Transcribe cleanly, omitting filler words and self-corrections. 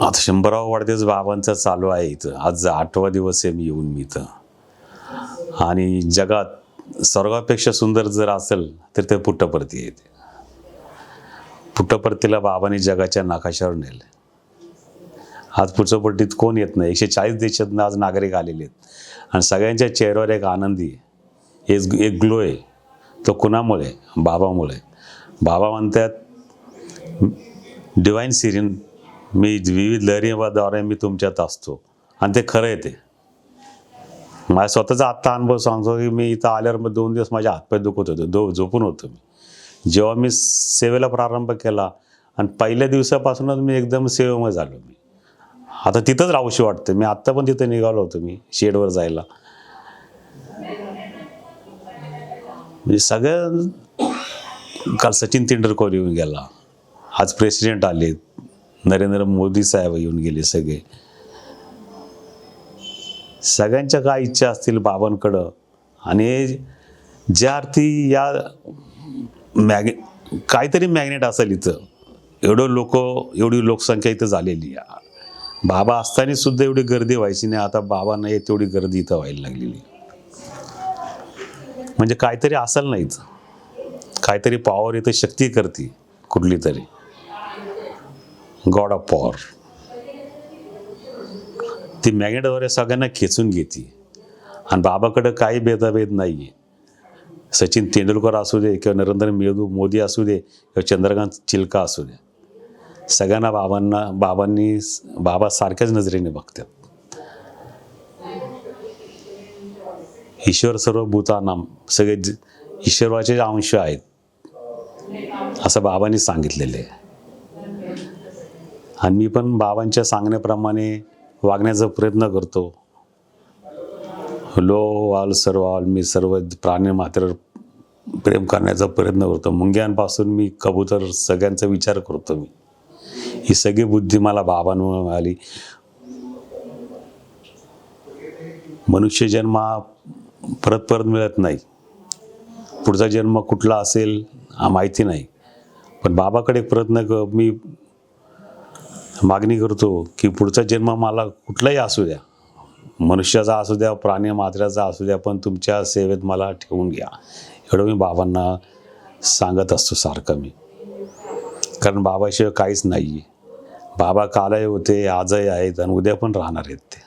आता 100वा वाढदिवस बाबांचा चालू आहे इथं. आज 8वा दिवस आहे मी येऊन इथं. आणि जगात स्वर्गापेक्षा सुंदर जर असेल तर ते पुट्टपर्ती आहे. पुट्टपर्तीला बाबांनी जगाच्या नकाशावर नेलं. आज पुट्टपर्तीत कोण येत नाही. 140 देशातून आज नागरिक आलेले आहेत आणि सगळ्यांच्या चेहऱ्यावर एक आनंदी आहे, एक ग्लो आहे. तो कुणामुळे? बाबामुळे. बाबा म्हणतात डिवाइन सिरीन, मी विविध लहरीद्वारे मी तुमच्यात असतो. आणि ते खरं आहे. ते माझ्या स्वतःचा आत्ता अनुभव सांगतो की मी इथं आल्यावर 2 दिवस माझे हातपाय दुखत होते, झोपून होतो मी. जेव्हा मी सेवेला प्रारंभ केला आणि पहिल्या दिवसापासूनच मी एकदम सेवेमध्ये झालो. मी आता तिथंच राहूशी वाटतं. मी आत्ता पण तिथं निघालो होतो मी शेडवर जायला. म्हणजे सगळं, काल सचिन तेंडुलकर येऊन गेला, आज प्रेसिडेंट आले, नरेंद्र मोदी साहेब येऊन गेले. सगळ्यांच्या काय इच्छा असतील बाबांकडं. आणि ज्या अर्थी या काहीतरी मॅग्नेट असेल इथं. एवढी लोकसंख्या इथं झालेली आहे. बाबा असताना सुद्धा एवढी गर्दी व्हायची नाही. आता बाबा नाही तेवढी गर्दी इथं व्हायला लागलेली. म्हणजे काहीतरी असेल नाही इथं. काहीतरी पॉवर इथं शक्ती करते कुठली तरी. God of power. ती मॅग्नेटद्वारे सगळ्यांना खेचून घेते. आणि बाबाकडं काही भेदाभेद नाही आहे. सचिन तेंडुलकर असू दे किंवा नरेंद्र मोदी असू दे किंवा चंद्रकांत चिलका असू दे, सगळ्यांना बाबा सारख्याच नजरेने बघतात. ईश्वर सर्वभूतानां, सगळे ईश्वराचे अंश आहेत असं बाबांनी सांगितलेलं आहे. आणि मी पण बाबांच्या सांगण्याप्रमाणे वागण्याचा प्रयत्न करतो. लो ऑल सर्व ऑल, मी सर्व प्राणी मात्र प्रेम करण्याचा प्रयत्न करतो. मुंग्यांपासून मी कबूतर, सगळ्यांचा विचार करतो मी. ही सगळी बुद्धी मला बाबांमुळे मिळाली. मनुष्य जन्म हा परत मिळत नाही. पुढचा जन्म कुठला असेल हा माहिती नाही. पण बाबाकडे मी मागणी करतो की पुढचा जन्म मला कुठलाही असू द्या, मनुष्याचा असू द्या, प्राणी मात्राचा असू द्या, पण तुमच्या सेवेत मला ठेवून घ्या. एवढं मी बाबांना सांगत असतो सारखं मी. कारण बाबाशिवाय काहीच नाही आहे. बाबा कालही होते, आजही आहेत आणि उद्या पण राहणार आहेत ते.